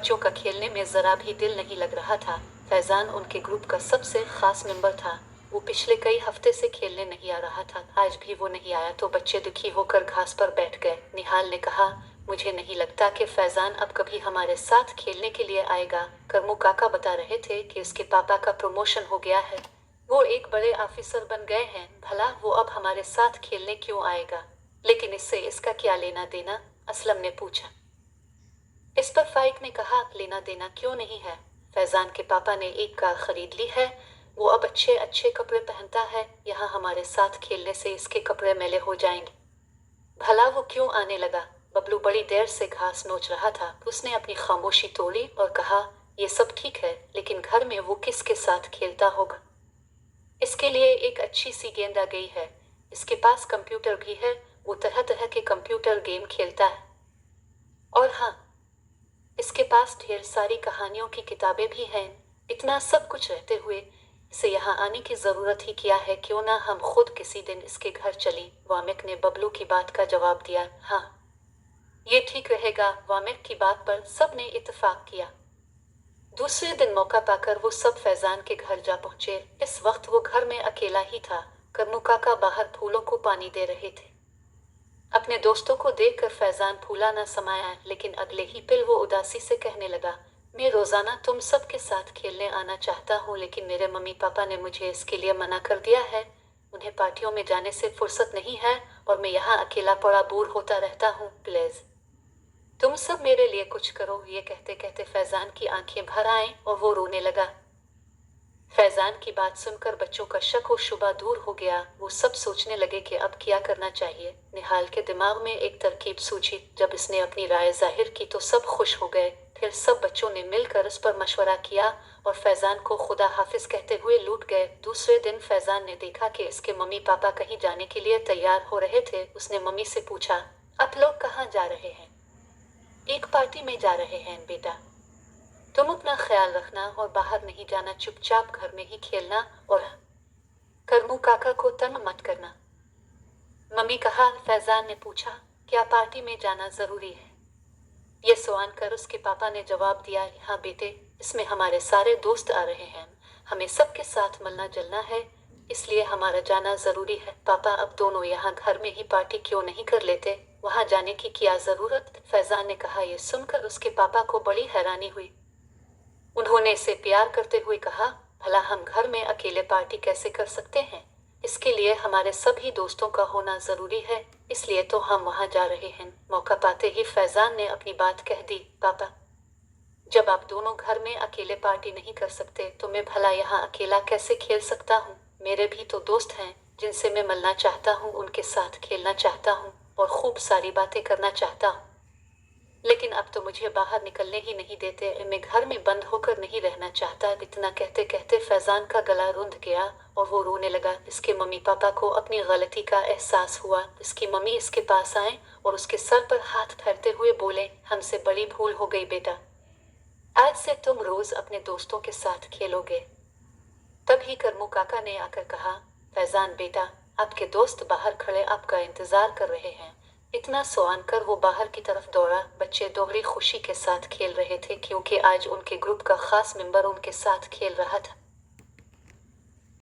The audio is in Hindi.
बच्चों का खेलने में जरा भी दिल नहीं लग रहा था। फैजान उनके ग्रुप का सबसे खास मेंबर था। वो पिछले कई हफ्ते से खेलने नहीं आ रहा था। आज भी वो नहीं आया तो बच्चे दुखी होकर घास पर बैठ गए। निहाल ने कहा, मुझे नहीं लगता कि फैजान अब कभी हमारे साथ खेलने के लिए आएगा। करमू काका बता रहे थे कि उसके पापा का प्रमोशन हो गया है, वो एक बड़े ऑफिसर बन गए हैं। भला वो अब हमारे साथ खेलने क्यों आएगा? लेकिन इससे इसका क्या लेना देना? असलम ने पूछा। इस पर फाइक ने कहा, लेना देना क्यों नहीं है? फैजान के पापा ने एक कार खरीद ली है, वो अब अच्छे अच्छे कपड़े पहनता है। यहाँ हमारे साथ खेलने से इसके कपड़े मैले हो जाएंगे। भला वो क्यों आने लगा? बबलू बड़ी देर से घास नोच रहा था। उसने अपनी खामोशी तोड़ी और कहा, ये सब ठीक है, लेकिन घर में वो किसके साथ खेलता होगा? इसके लिए एक अच्छी सी गेंद आ गई है। इसके पास कंप्यूटर भी है, वो तरह तरह के कंप्यूटर गेम खेलता है। और हाँ, इसके पास ढेर सारी कहानियों की किताबें भी हैं। इतना सब कुछ रहते हुए इसे यहाँ आने की जरूरत ही क्या है? क्यों ना हम खुद किसी दिन इसके घर चलें? वामिक ने बबलू की बात का जवाब दिया। हाँ, ये ठीक रहेगा। वामिक की बात पर सब ने इत्तेफाक किया। दूसरे दिन मौका पाकर वो सब फैजान के घर जा पहुंचे। इस वक्त वो घर में अकेला ही था। करमू काका बाहर फूलों को पानी दे रहे थे। अपने दोस्तों को देखकर फैजान फूला न समाया, लेकिन अगले ही पल वो उदासी से कहने लगा, मैं रोजाना तुम सबके साथ खेलने आना चाहता हूँ, लेकिन मेरे मम्मी पापा ने मुझे इसके लिए मना कर दिया है। उन्हें पार्टियों में जाने से फुर्सत नहीं है और मैं यहाँ अकेला पड़ा बोर होता रहता हूँ। प्लीज तुम सब मेरे लिए कुछ करो। ये कहते कहते फैजान की आंखें भर आईं और वो रोने लगा। फैजान की बात सुनकर बच्चों का शक व शुबा दूर हो गया। वो सब सोचने लगे कि अब क्या करना चाहिए। निहाल के दिमाग में एक तरकीब सूझी। जब इसने अपनी राय जाहिर की तो सब खुश हो गए। फिर सब बच्चों ने मिलकर इस पर मशवरा किया और फैजान को खुदा हाफिज कहते हुए लूट गए। दूसरे दिन फैजान ने देखा कि इसके मम्मी पापा कहीं जाने के लिए तैयार हो रहे थे। उसने मम्मी से पूछा, आप लोग कहाँ जा रहे हैं? एक पार्टी में जा रहे हैं बेटा। तुम अपना ख्याल रखना और बाहर नहीं जाना, चुपचाप घर में ही खेलना और करमू काका को तंग मत करना। मम्मी कहा। फैजान ने पूछा, क्या पार्टी में जाना जरूरी है? ये सवाल कर उसके पापा ने जवाब दिया, हाँ बेटे, इसमें हमारे सारे दोस्त आ रहे हैं, हमें सबके साथ मिलना जुलना है, इसलिए हमारा जाना जरूरी है। पापा, अब दोनों यहाँ घर में ही पार्टी क्यों नहीं कर लेते? वहां जाने की क्या जरूरत? फैजान ने कहा। यह सुनकर उसके पापा को बड़ी हैरानी हुई। उन्होंने इसे प्यार करते हुए कहा, भला हम घर में अकेले पार्टी कैसे कर सकते हैं? इसके लिए हमारे सभी दोस्तों का होना जरूरी है, इसलिए तो हम वहां जा रहे हैं। मौका पाते ही फैजान ने अपनी बात कह दी। पापा, जब आप दोनों घर में अकेले पार्टी नहीं कर सकते तो मैं भला यहाँ अकेला कैसे खेल सकता हूँ? मेरे भी तो दोस्त हैं जिनसे मैं मिलना चाहता हूँ, उनके साथ खेलना चाहता हूँ और खूब सारी बातें करना चाहता हूँ, लेकिन अब तो मुझे बाहर निकलने ही नहीं देते। मैं घर में बंद होकर नहीं रहना चाहता। इतना कहते कहते फैजान का गला रुंध गया और वो रोने लगा। इसके मम्मी पापा को अपनी गलती का एहसास हुआ। इसकी मम्मी इसके पास आए और उसके सर पर हाथ फेरते हुए बोले, हमसे बड़ी भूल हो गई बेटा, आज से तुम रोज अपने दोस्तों के साथ खेलोगे। तभी करमू काका ने आकर कहा, फैजान बेटा, आपके दोस्त बाहर खड़े आपका इंतजार कर रहे हैं। इतना सुआन कर वो बाहर की तरफ दौड़ा। बच्चे दोहरी खुशी के साथ खेल रहे थे क्योंकि आज उनके ग्रुप का खास मेंबर उनके साथ खेल रहा था।